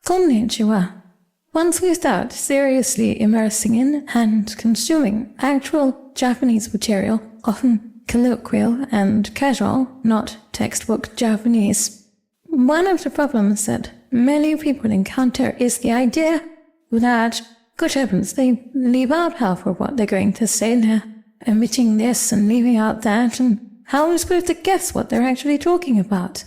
Konnichiwa. Once we start seriously immersing in and consuming actual Japanese material, often colloquial and casual, not textbook Japanese, one of the problems that many people encounter is the idea that, good heavens, they leave out half of what they're going to say. They're omitting this and leaving out that, and how are we supposed to guess what they're actually talking about?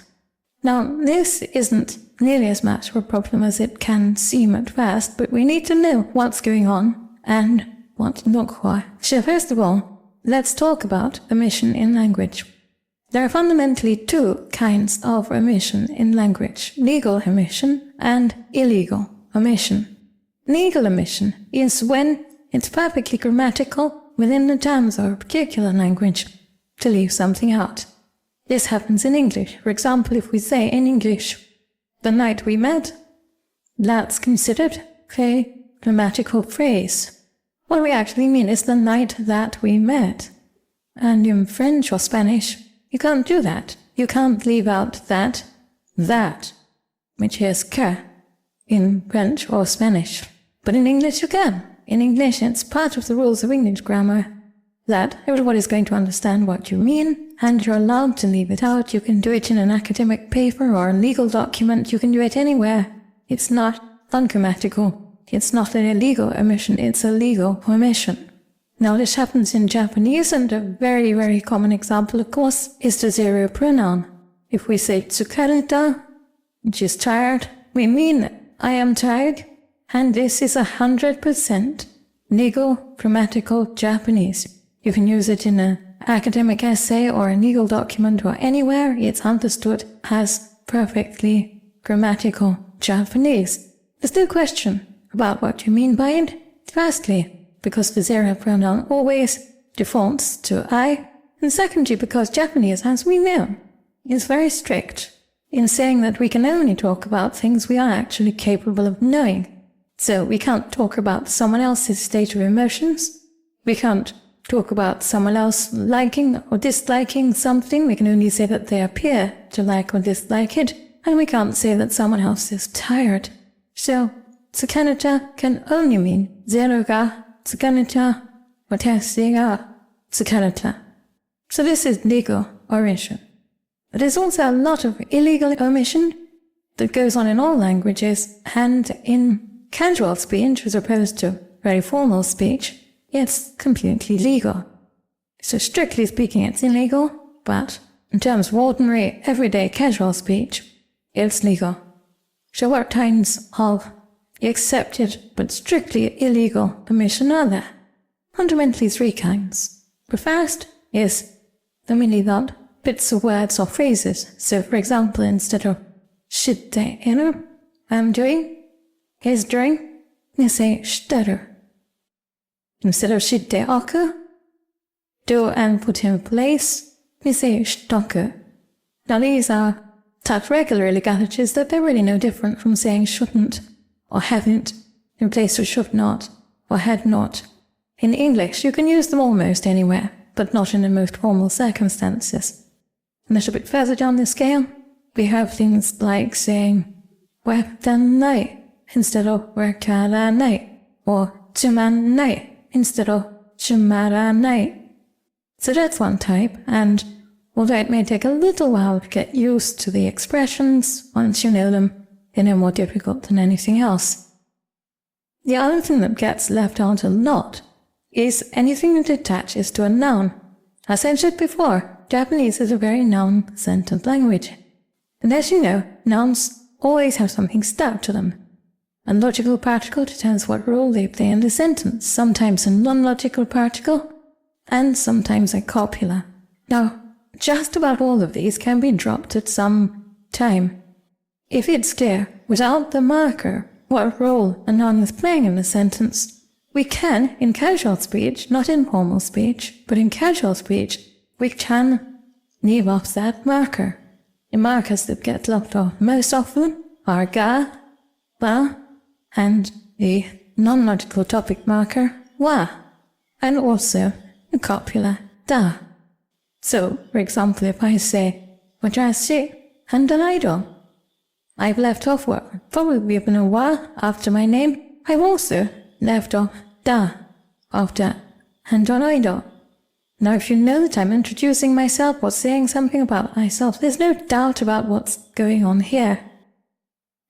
Now, this isn't nearly as much of a problem as it can seem at first, but we need to know what's going on and what to look for. So first of all, let's talk about omission in language. There are fundamentally two kinds of omission in language: legal omission and illegal omission. Legal omission is when it's perfectly grammatical within the terms of a particular language to leave something out. This happens in English. For example, if we say in English, "the night we met," that's considered a grammatical phrase. What we actually mean is the night that we met. And in French or Spanish, you can't do that. You can't leave out that, which is que, in French or Spanish. But in English you can. In English, it's part of the rules of English grammar that everybody's going to understand what you mean, and you're allowed to leave it out. You can do it in an academic paper or a legal document. You can do it anywhere. It's not ungrammatical. It's not an illegal omission. It's a legal omission. Now, this happens in Japanese, and a very, very common example, of course, is the zero pronoun. If we say tsukareta, which is tired, we mean I am tired, and this is 100% legal grammatical Japanese. You can use it in an academic essay or a legal document or anywhere. It's understood as perfectly grammatical Japanese. There's no question about what you mean by it. Firstly, because the zero pronoun always defaults to I, and secondly, because Japanese, as we know, is very strict in saying that we can only talk about things we are actually capable of knowing. So we can't talk about someone else's state of emotions. We can't talk about someone else liking or disliking something. We can only say that they appear to like or dislike it, and we can't say that someone else is tired. So, tsukareta can only mean zero ga tsukareta, watashi ga tsukareta. So this is legal omission. But there's also a lot of illegal omission that goes on in all languages, and in casual speech, as opposed to very formal speech, it's completely legal. So strictly speaking, it's illegal, but in terms of ordinary, everyday, casual speech, it's legal. So what kinds of accepted but strictly illegal omission are there? Fundamentally three kinds. The first is the leave out bits of words or phrases. So for example, instead of shitte iru, I'm doing, is doing, you say shiteru. Instead of shitte oku, do and put in place, we say shitoku. Now these are taught regular legalities that they're really no different from saying shouldn't or haven't in place of should not or had not. In English, you can use them almost anywhere, but not in the most formal circumstances. A little bit further down the scale, we have things like saying wakanai instead of wakaranai, or tsumanai instead of tsumaranai. So that's one type, and although it may take a little while to get used to the expressions, once you know them, they're no more difficult than anything else. The other thing that gets left out a lot is anything that attaches to a noun. As I've said before, Japanese is a very noun-centered language. And as you know, nouns always have something stuck to them. A logical particle determines what role they play in the sentence, sometimes a non-logical particle, and sometimes a copula. Now, just about all of these can be dropped at some time. If it's clear, without the marker, what role a noun is playing in the sentence, we can, in casual speech, not in formal speech, but in casual speech, we can leave off that marker. The markers that get left off most often are ga, wa, and the non-logical topic marker, wa, and also the copula, da. So, for example, if I say, watashi and an idol, I've left off what probably been a while after my name. I've also left off da after Antonoido. Now if you know that I'm introducing myself or saying something about myself, there's no doubt about what's going on here.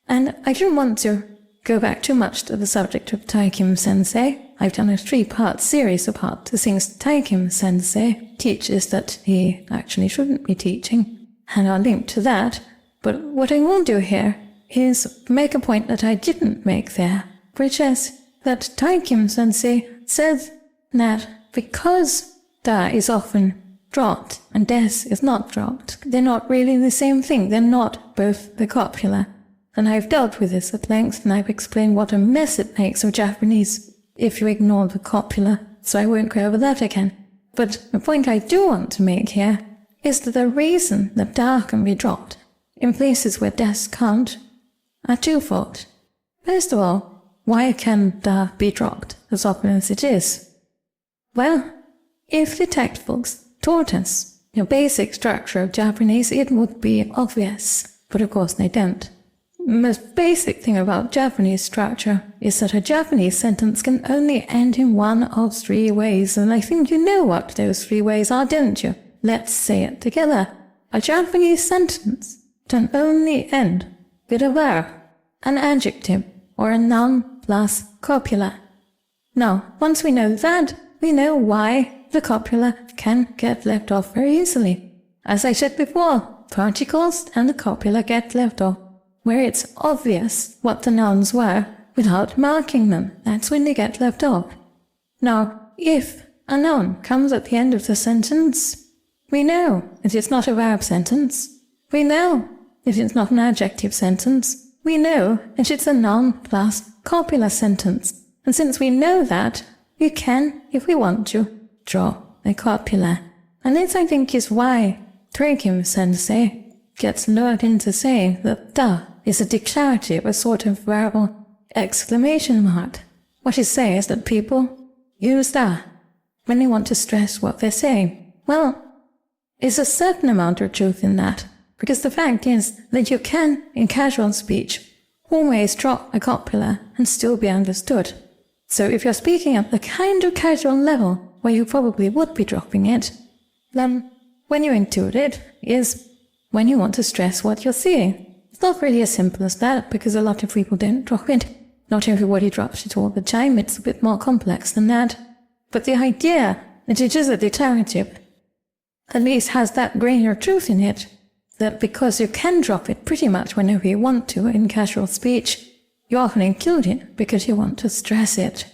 And I didn't want to go back too much to the subject of Taikim Sensei. I've done a 3-part series about the things Taikim Sensei teaches that he actually shouldn't be teaching, and I'll link to that. But what I will do here is make a point that I didn't make there, which is that Taikim Sensei says that because Da is often dropped and Des is not dropped, they're not really the same thing. They're not both the copula. And I've dealt with this at length, and I've explained what a mess it makes of Japanese if you ignore the copula, so I won't go over that again. But the point I do want to make here is that the reason that Da can be dropped in places where Des can't are twofold. First of all, why can Da be dropped as often as it is? Well, if the textbooks taught us the basic structure of Japanese, it would be obvious, but of course they don't. The most basic thing about Japanese structure is that a Japanese sentence can only end in one of 3 ways, and I think you know what those 3 ways are, don't you? Let's say it together. A Japanese sentence can only end with a verb, an adjective, or a noun plus copula. Now, once we know that, we know why the copula can get left off very easily. As I said before, particles and the copula get left off where it's obvious what the nouns were without marking them. That's when they get left off. Now, if a noun comes at the end of the sentence, we know that it's not a verb sentence. We know that it's not an adjective sentence. We know that it's a noun plus copula sentence. And since we know that, we can, if we want to, draw a copula. And this, I think, is why Taikim Sensei gets lured into saying that Da is a declarative, a sort of verbal exclamation mark. What he says is that people use Da when they want to stress what they're saying. Well, there's a certain amount of truth in that, because the fact is that you can, in casual speech, always drop a copula and still be understood. So if you're speaking at the kind of casual level where you probably would be dropping it, then when you intuit it is when you want to stress what you're saying. It's not really as simple as that, because a lot of people don't drop it. Not everybody drops it all the time. It's a bit more complex than that. But the idea that it is a declarative at least has that grain of truth in it, that because you can drop it pretty much whenever you want to in casual speech, you often include it because you want to stress it.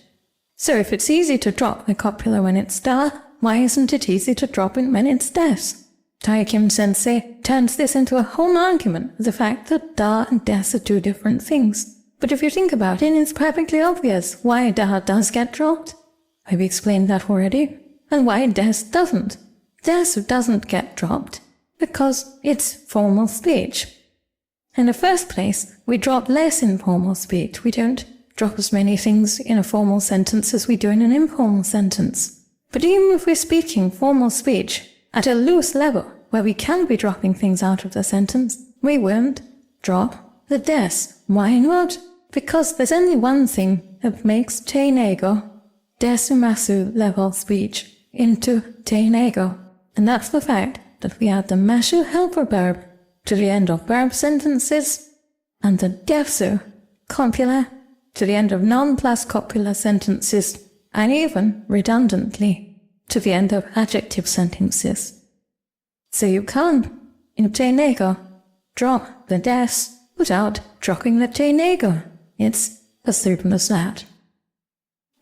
So if it's easy to drop the copula when it's Da, why isn't it easy to drop it when it's Des? Taikim Sensei turns this into a whole argument with the fact that Da and Des are 2 different things. But if you think about it, it's perfectly obvious why Da does get dropped. I've explained that already. And why Des doesn't. Des doesn't get dropped because it's formal speech. In the first place, we drop less in formal speech. We don't drop as many things in a formal sentence as we do in an informal sentence. But even if we're speaking formal speech at a loose level, where we can be dropping things out of the sentence, we won't drop the Des. Why not? Because there's only one thing that makes te nego, desumasu level speech, into te nego, and that's the fact that we add the mashu helper verb to the end of verb sentences, and the desu copula to the end of noun plus copula sentences, and even, redundantly, to the end of adjective sentences. So you can't, in te nego, drop the Des without dropping the te nego. It's as simple as that.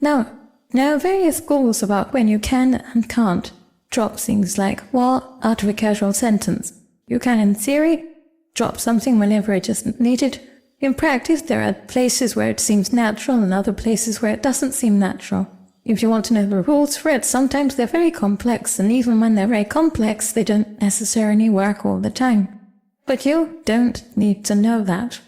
Now, there are various schools about when you can and can't drop things like what out of a casual sentence. You can, in theory, drop something whenever it isn't needed. In practice, there are places where it seems natural and other places where it doesn't seem natural. If you want to know the rules for it, sometimes they're very complex, and even when they're very complex, they don't necessarily work all the time. But you don't need to know that.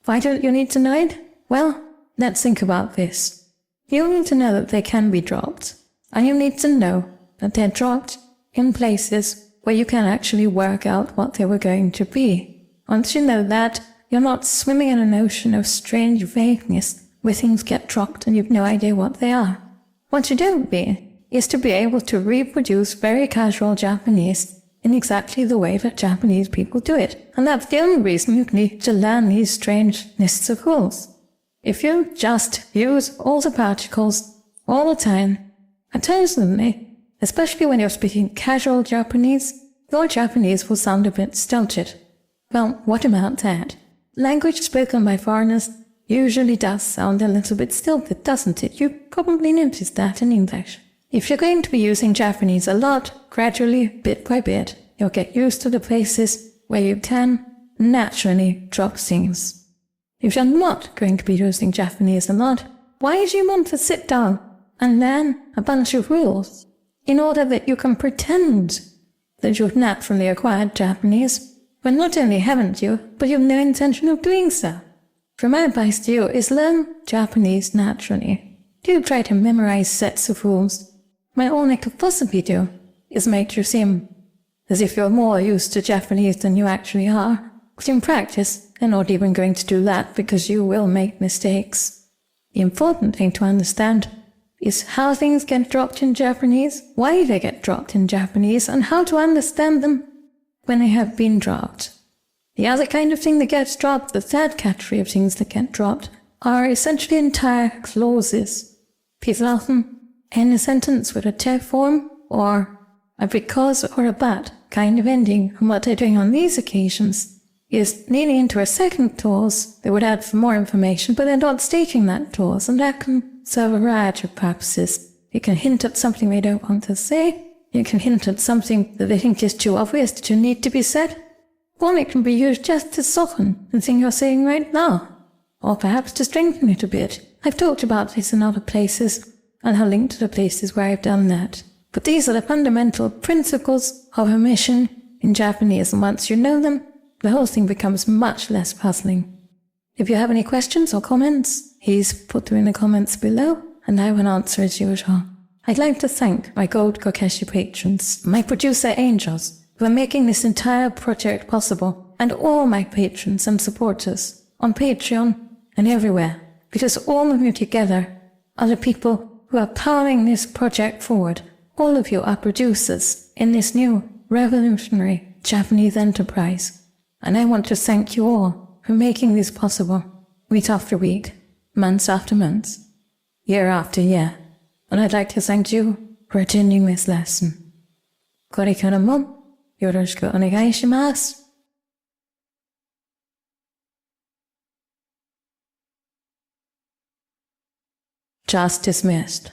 Why don't you need to know it? Well, let's think about this. You need to know that they can be dropped, and you need to know that they're dropped in places where you can actually work out what they were going to be. Once you know that, you're not swimming in an ocean of strange vagueness where things get dropped and you've no idea what they are. What you don't be is to be able to reproduce very casual Japanese in exactly the way that Japanese people do it. And that's the only reason you need to learn these strange lists of rules. If you just use all the particles all the time, occasionally, especially when you're speaking casual Japanese, your Japanese will sound a bit stilted. Well, what about that? Language spoken by foreigners usually does sound a little bit stilted, doesn't it? You probably noticed that in English. If you're going to be using Japanese a lot, gradually, bit by bit, you'll get used to the places where you can naturally drop things. If you're not going to be using Japanese a lot, why do you want to sit down and learn a bunch of rules in order that you can pretend that you've naturally acquired Japanese, when not only haven't you, but you've no intention of doing so? So my advice to you is learn Japanese naturally. Do try to memorize sets of rules. My only could possibly do is make you seem as if you're more used to Japanese than you actually are. But in practice, you're not even going to do that because you will make mistakes. The important thing to understand is how things get dropped in Japanese, why they get dropped in Japanese, and how to understand them when they have been dropped. The other kind of thing that gets dropped, the third category of things that get dropped, are essentially entire clauses. People often end a sentence with a te form or a because or a but kind of ending, and what they're doing on these occasions is leaning into a second clause that would add for more information, but they're not stating that clause, and that can serve a variety of purposes. You can hint at something they don't want to say, you can hint at something that they think is too obvious to need to be said, or it can be used just to soften the thing you're saying right now, or perhaps to strengthen it a bit. I've talked about this in other places, and I'll link to the places where I've done that. But these are the fundamental principles of omission in Japanese, and once you know them, the whole thing becomes much less puzzling. If you have any questions or comments, please put them in the comments below, and I will answer as usual. I'd like to thank my Gold Kokeshi patrons, my producer angels, who are making this entire project possible, and all my patrons and supporters on Patreon and everywhere, because all of you together are the people who are powering this project forward. All of you are producers in this new, revolutionary Japanese enterprise. And I want to thank you all for making this possible, week after week, months after months, year after year. And I'd like to thank you for attending this lesson. これからもよろしくお願いします。Just dismissed.